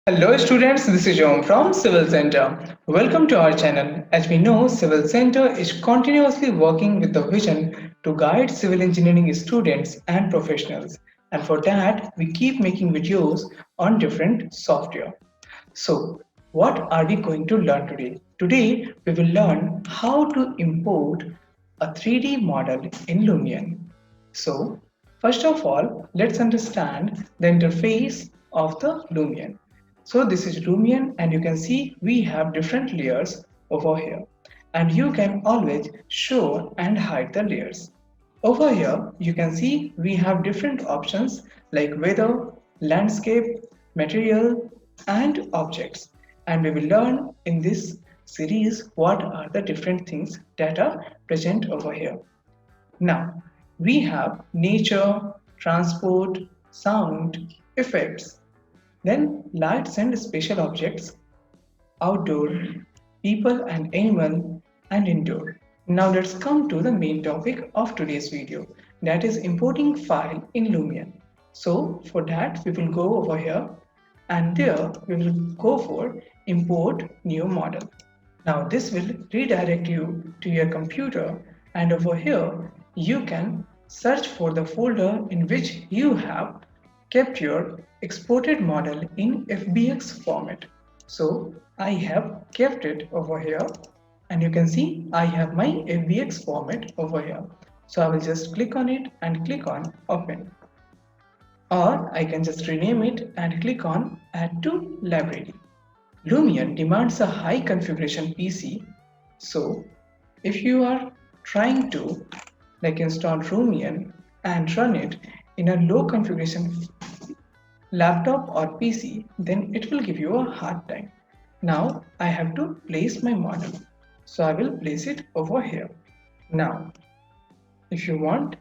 Hello students, this is John from Civil Center. Welcome to our channel. As we know, Civil Center is continuously working with the vision to guide civil engineering students and professionals. And for that, we keep making videos on different software. So, what are we going to learn today? Today, we will learn how to import a 3D model in Lumion. So, first of all, let's understand the interface of the Lumion. So, this is Lumion, and you can see we have different layers over here, and you can always show and hide the layers. Over here, you can see we have different options like weather, landscape, material, and objects. And we will learn in this series what are the different things that are present over here. Now, we have nature, transport, sound, effects, then lights and special objects, outdoor, people and animal, and indoor. Now let's come to the main topic of today's video, that is importing file in Lumion. So for that we will go over here and there we will go for import new model. Now this will redirect you to your computer, and over here you can search for the folder in which you have kept your exported model in FBX format. So I have kept it over here, and you can see I have my FBX format over here. So I will just click on it and click on open, or I can just rename it and click on add to library. Lumion demands a high configuration PC, so if you are trying to install Lumion and run it in a low configuration laptop or PC, then it will give you a hard time. Now I have to place my model, so I will place it over here. Now if you want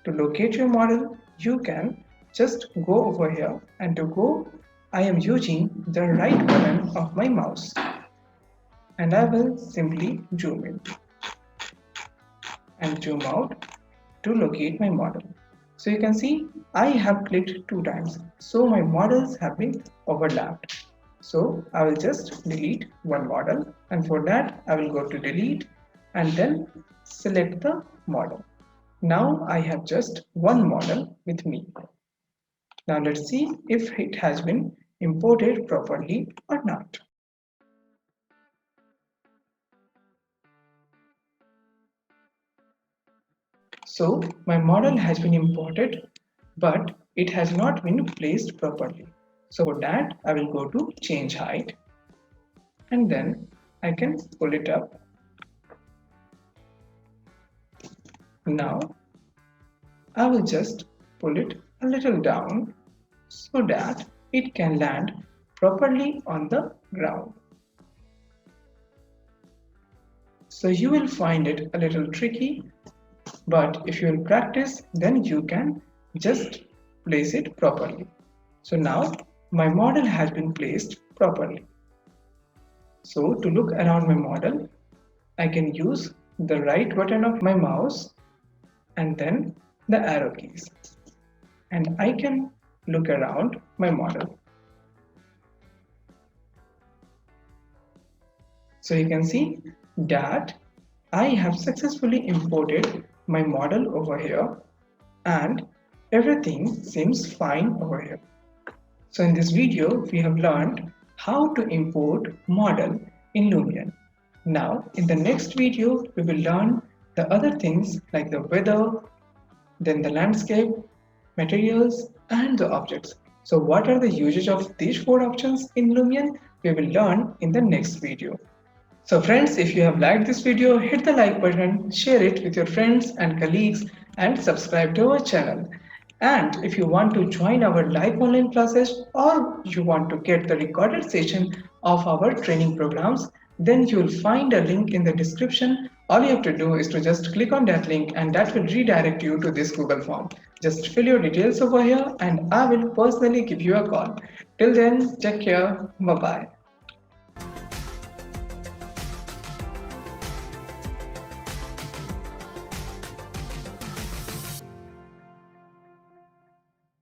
to locate your model, you can just go over here, and to go I am using the right button of my mouse, and I will simply zoom in and zoom out to locate my model. So you can see I have clicked 2 times, so my models have been overlapped. So I will just delete one model, and for that I will go to delete and then select the model. Now I have just one model with me. Now let's see if it has been imported properly or not. So my model has been imported, but it has not been placed properly. So for that I will go to change height, and then I can pull it up. Now I will just pull it a little down so that it can land properly on the ground. So you will find it a little tricky, but if you will practice, then you can just place it properly. So now my model has been placed properly. So to look around my model, I can use the right button of my mouse and then the arrow keys, and I can look around my model. So you can see that I have successfully imported my model over here, and everything seems fine over here. So in this video we have learned how to import model in Lumion. Now in the next video we will learn the other things like the weather, then the landscape, materials, and the objects. So what are the usage of these 4 options in Lumion? We will learn in the next video. So friends, if you have liked this video, hit the like button, share it with your friends and colleagues, and subscribe to our channel. And if you want to join our live online classes, or you want to get the recorded session of our training programs, then you will find a link in the description. All you have to do is to just click on that link, and that will redirect you to this Google form. Just fill your details over here and I will personally give you a call. Till then, take care. Bye bye.